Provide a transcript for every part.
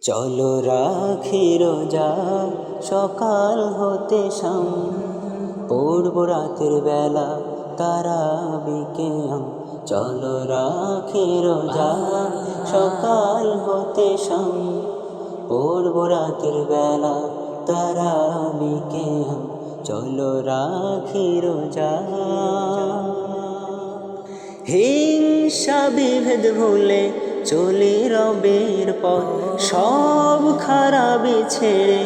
চলো রাখি রোজা সকাল হতে শাম, পূর্ব রাতের বেলা তারাবিকে চলো রাখি রোজা সকাল হতে শাম, পূর্ব রাতের বেলা তারাবিকে চলো রাখি রোজা। হিংসা বিভেদ ভুলে চলি রবের পথ, সব খারাপি ছেড়ে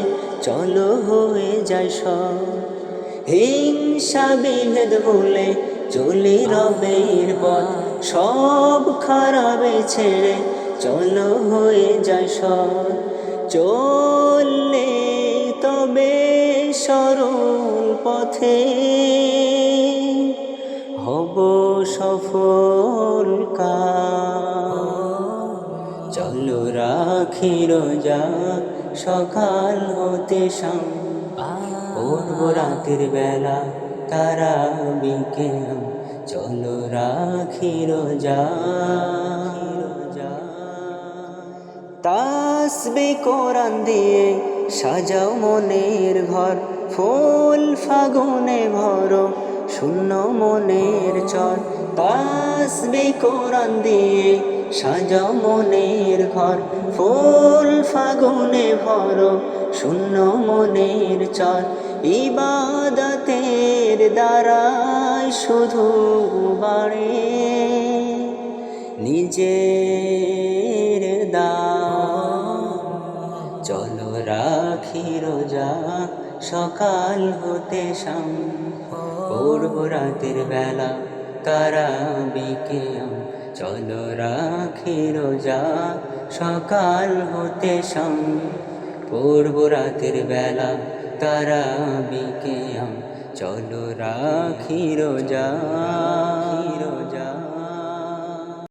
চলো হয়ে যায় সব। হিংসা বিভেদ ভুলে চলি রবের পথ, সব খারাপি ছেড়ে চলো হয়ে যায় সব। চললে তবে সরল পথে হব সফল চলো রাখি রোজা সকাল হতে শাম, পূর্ব রাতের বেলা তারাবিকে চলো রাখি রোজা। তাসবিহ কোরআন দিয়ে সাজাও মনের ঘর, ফুল ফাগুনে ভরো শূন্য মনের চর। তাসবিহ কোরআন দিয়ে সাজাও মনের ঘর, ফুল ফাগুনে ভরো শূন্য মনের চর। ইবাদতের দ্বারাই শুধু বাড়ে নিজের চলো রাখি রোজা সকাল হতে শাম, পূর্ব রাতের বেলা তারাবিকে চলো রাখি রোজা সকাল হতে শাম, পূর্ব রাতের বেলা তারাবিকে চলো রাখি রোজা।